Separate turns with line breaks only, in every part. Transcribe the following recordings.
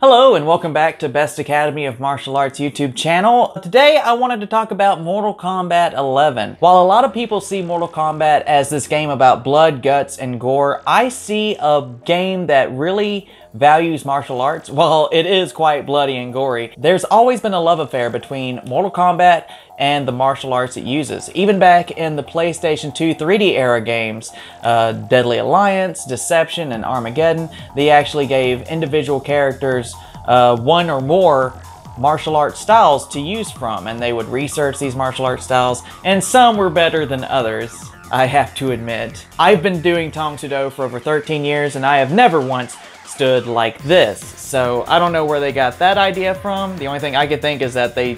Hello and welcome back to Best Academy of Martial Arts YouTube channel. Today I wanted to talk about Mortal Kombat 11. While a lot of people see Mortal Kombat as this game about blood, guts, and gore, I see a game that really values martial arts. While it is quite bloody and gory, there's always been a love affair between Mortal Kombat and the martial arts it uses. Even back in the PlayStation 2 3D era games, Deadly Alliance, Deception, and Armageddon, they actually gave individual characters one or more martial arts styles to use from, and they would research these martial arts styles, and some were better than others, I have to admit. I've been doing Tang Soo Do for over 13 years, and I have never once stood like this, so I don't know where they got that idea from. The only thing I could think is that they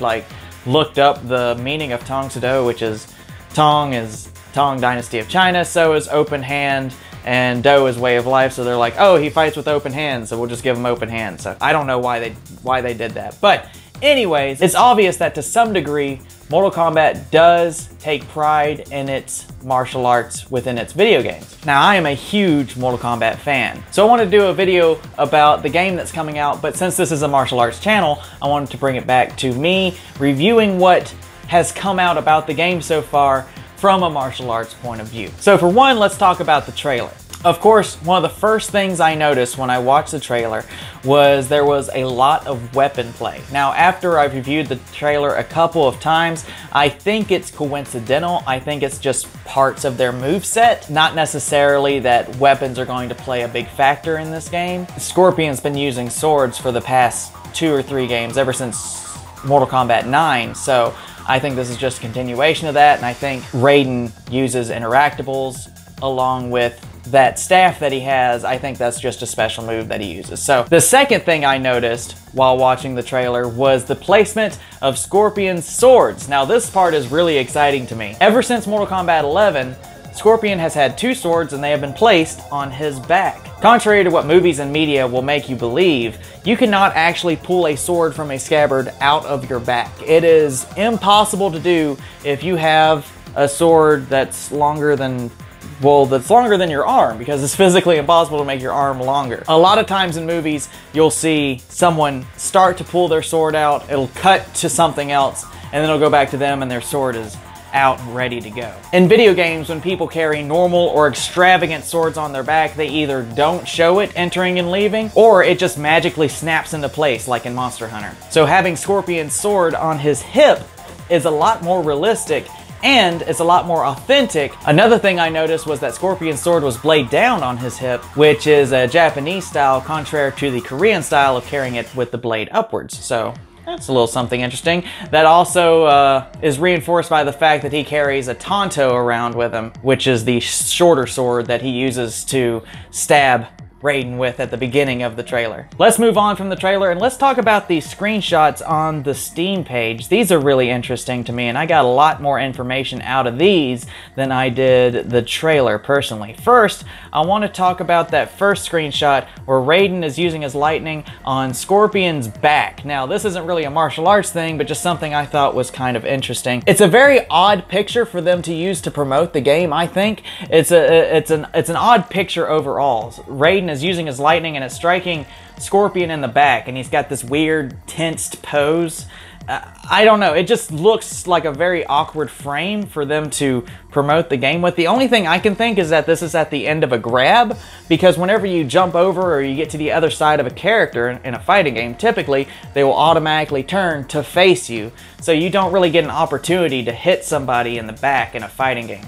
looked up the meaning of Tang Soo Do, which is Tang is Tang Dynasty of China, so is open hand, and Do is way of life, so they're like, oh, he fights with open hands, so we'll just give him open hands. So I don't know why they did that. But anyways, it's obvious that to some degree, Mortal Kombat does take pride in its martial arts within its video games. Now, I am a huge Mortal Kombat fan, so I want to do a video about the game that's coming out, but since this is a martial arts channel, I wanted to bring it back to me reviewing what has come out about the game so far from a martial arts point of view. So for one, let's talk about the trailer. Of course, one of the first things I noticed when I watched the trailer was there was a lot of weapon play. Now, after I've reviewed the trailer a couple of times, I think it's coincidental. I think it's just parts of their moveset, not necessarily that weapons are going to play a big factor in this game. Scorpion's been using swords for the past 2 or 3 games, ever since Mortal Kombat 9, so I think this is just a continuation of that, and I think Raiden uses interactables along with that staff that he has. I think that's just a special move that he uses. So the second thing I noticed while watching the trailer was the placement of Scorpion's swords. Now this part is really exciting to me. Ever since Mortal Kombat 11, Scorpion has had 2 swords and they have been placed on his back. Contrary to what movies and media will make you believe, you cannot actually pull a sword from a scabbard out of your back. It is impossible to do if you have a sword that's longer than your arm, because it's physically impossible to make your arm longer. A lot of times in movies, you'll see someone start to pull their sword out, it'll cut to something else, and then it'll go back to them and their sword is out and ready to go. In video games, when people carry normal or extravagant swords on their back, they either don't show it entering and leaving, or it just magically snaps into place like in Monster Hunter. So having Scorpion's sword on his hip is a lot more realistic, and it's a lot more authentic. Another thing I noticed was that Scorpion's sword was blade down on his hip, which is a Japanese style contrary to the Korean style of carrying it with the blade upwards. So that's a little something interesting. That also is reinforced by the fact that he carries a Tonto around with him, which is the shorter sword that he uses to stab Raiden with at the beginning of the trailer. Let's move on from the trailer and let's talk about these screenshots on the Steam page. These are really interesting to me, and I got a lot more information out of these than I did the trailer personally. First, I want to talk about that first screenshot where Raiden is using his lightning on Scorpion's back. Now, this isn't really a martial arts thing, but just something I thought was kind of interesting. It's a very odd picture for them to use to promote the game, I think. It's an odd picture overall. Raiden is using his lightning and it's striking Scorpion in the back, and he's got this weird tensed pose. I don't know, it just looks like a very awkward frame for them to promote the game with. The only thing I can think is that this is at the end of a grab, because whenever you jump over or you get to the other side of a character in a fighting game, typically they will automatically turn to face you, so you don't really get an opportunity to hit somebody in the back in a fighting game.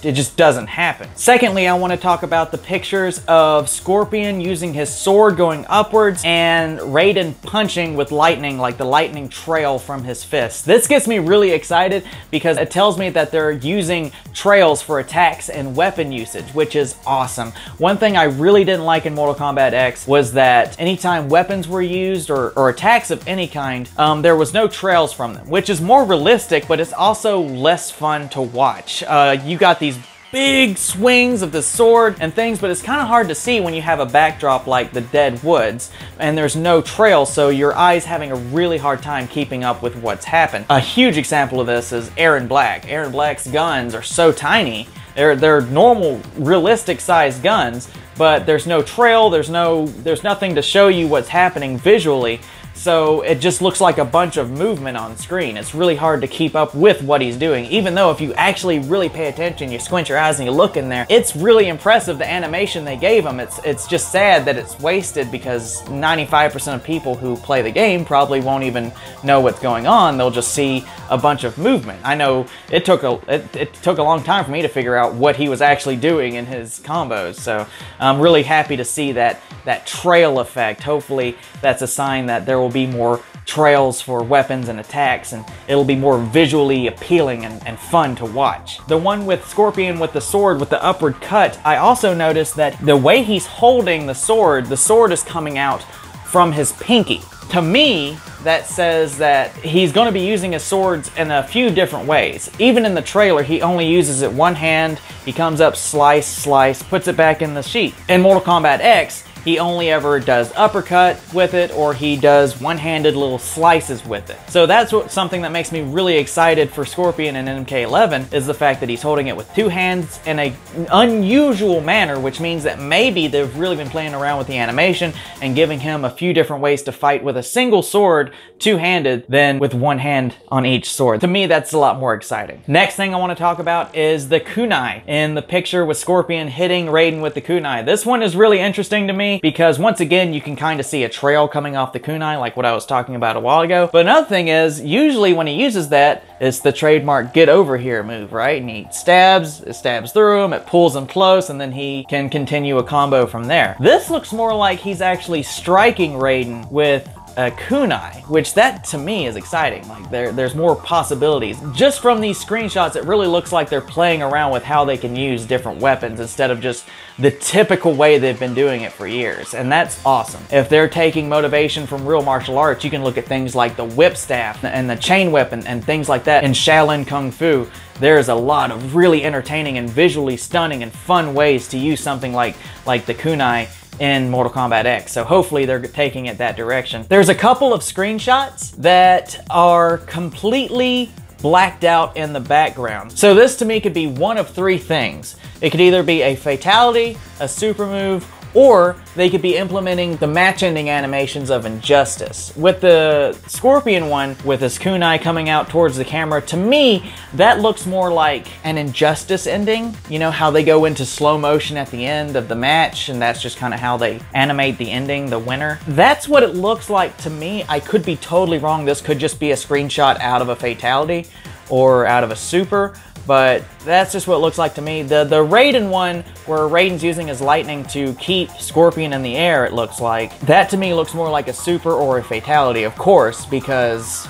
It just doesn't happen. Secondly, I want to talk about the pictures of Scorpion using his sword going upwards and Raiden punching with lightning, like the lightning trail from his fist. This gets me really excited because it tells me that they're using trails for attacks and weapon usage, which is awesome. One thing I really didn't like in Mortal Kombat X was that anytime weapons were used or attacks of any kind, there was no trails from them, which is more realistic, but it's also less fun to watch. You got these big swings of the sword and things, but it's kind of hard to see when you have a backdrop like the dead woods and there's no trail, so your eyes having a really hard time keeping up with what's happened. A huge example of this is Aaron Black. Aaron Black's guns are so tiny. They're normal, realistic sized guns, but there's no trail, there's nothing to show you what's happening visually. So it just looks like a bunch of movement on screen. It's really hard to keep up with what he's doing, even though if you actually really pay attention, you squint your eyes and you look in there, it's really impressive, the animation they gave him. It's just sad that it's wasted because 95% of people who play the game probably won't even know what's going on. They'll just see a bunch of movement. I know it took a long time for me to figure out what he was actually doing in his combos, so I'm really happy to see that trail effect. Hopefully that's a sign that there will be more trails for weapons and attacks, and it'll be more visually appealing and fun to watch. The one with Scorpion with the sword with the upward cut, I also noticed that the way he's holding the sword is coming out from his pinky. To me, that says that he's going to be using his swords in a few different ways. Even in the trailer, he only uses it one hand. He comes up, slice, slice, puts it back in the sheath. In Mortal Kombat X, he only ever does uppercut with it, or he does one-handed little slices with it. So that's something that makes me really excited for Scorpion in MK11, is the fact that he's holding it with two hands in an unusual manner, which means that maybe they've really been playing around with the animation and giving him a few different ways to fight with a single sword, two-handed, than with one hand on each sword. To me, that's a lot more exciting. Next thing I want to talk about is the kunai in the picture with Scorpion hitting Raiden with the kunai. This one is really interesting to me because once again, you can kind of see a trail coming off the kunai like what I was talking about a while ago. But another thing is, usually when he uses that, it's the trademark get over here move, right? And he stabs, it stabs through him, it pulls him close, and then he can continue a combo from there. This looks more like he's actually striking Raiden with a kunai, which that to me is exciting. Like there's more possibilities. Just from these screenshots, it really looks like they're playing around with how they can use different weapons instead of just the typical way they've been doing it for years. And that's awesome. If they're taking motivation from real martial arts, you can look at things like the whip staff and the chain weapon and things like that in Shaolin Kung Fu. There's a lot of really entertaining and visually stunning and fun ways to use something like the kunai in Mortal Kombat X, so hopefully they're taking it that direction. There's a couple of screenshots that are completely blacked out in the background. So this to me could be one of three things. It could either be a fatality, a super move, or they could be implementing the match-ending animations of Injustice. With the Scorpion one, with his kunai coming out towards the camera, to me, that looks more like an Injustice ending. You know how they go into slow motion at the end of the match, and that's just kind of how they animate the ending, the winner. That's what it looks like to me. I could be totally wrong. This could just be a screenshot out of a fatality or out of a super, but that's just what it looks like to me. The Raiden one, where Raiden's using his lightning to keep Scorpion in the air, it looks like. That to me looks more like a super or a fatality, of course, because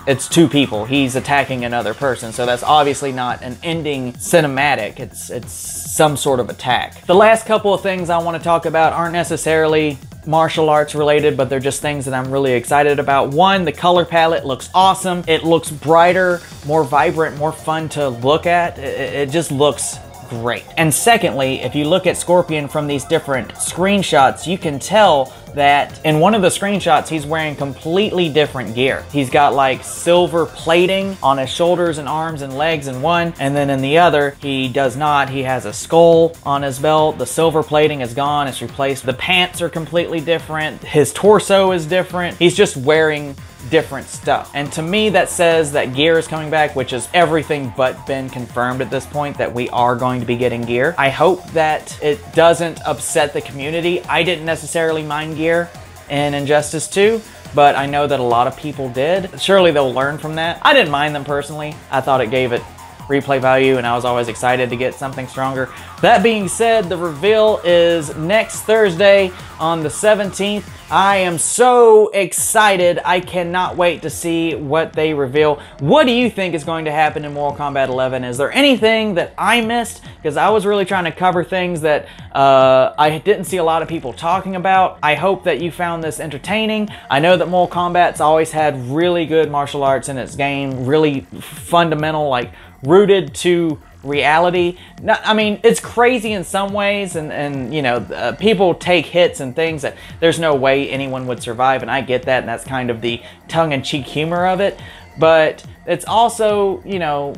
it's two people. He's attacking another person, so that's obviously not an ending cinematic. It's some sort of attack. The last couple of things I want to talk about aren't necessarily martial arts related, but they're just things that I'm really excited about. One, the color palette looks awesome. It looks brighter, more vibrant, more fun to look at. It just looks great. And secondly, if you look at Scorpion from these different screenshots, you can tell that in one of the screenshots, he's wearing completely different gear. He's got like silver plating on his shoulders and arms and legs in one, and then in the other, he does not. He has a skull on his belt. The silver plating is gone. It's replaced. The pants are completely different. His torso is different. He's just wearing different stuff. And to me, that says that gear is coming back, which is everything but been confirmed at this point, that we are going to be getting gear. I hope that it doesn't upset the community. I didn't necessarily mind gear in Injustice 2, but I know that a lot of people did. Surely they'll learn from that. I didn't mind them personally. I thought it gave it replay value, and I was always excited to get something stronger. That being said, the reveal is next Thursday on the 17th. I am so excited. I cannot wait to see what they reveal. What do you think is going to happen in Mortal Kombat 11? Is there anything that I missed? Because I was really trying to cover things that I didn't see a lot of people talking about. I hope that you found this entertaining. I know that Mortal Kombat's always had really good martial arts in its game, really fundamental, like rooted to reality. I mean, it's crazy in some ways, and you know, people take hits and things that there's no way anyone would survive, and I get that, and that's kind of the tongue-in-cheek humor of it. But it's also, you know,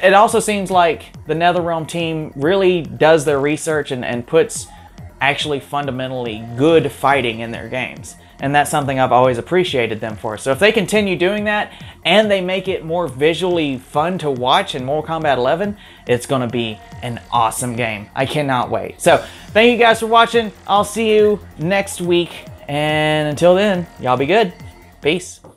it also seems like the NetherRealm team really does their research and puts actually fundamentally good fighting in their games. And that's something I've always appreciated them for. So if they continue doing that and they make it more visually fun to watch in Mortal Kombat 11, it's going to be an awesome game. I cannot wait. So thank you guys for watching. I'll see you next week. And until then, y'all be good. Peace.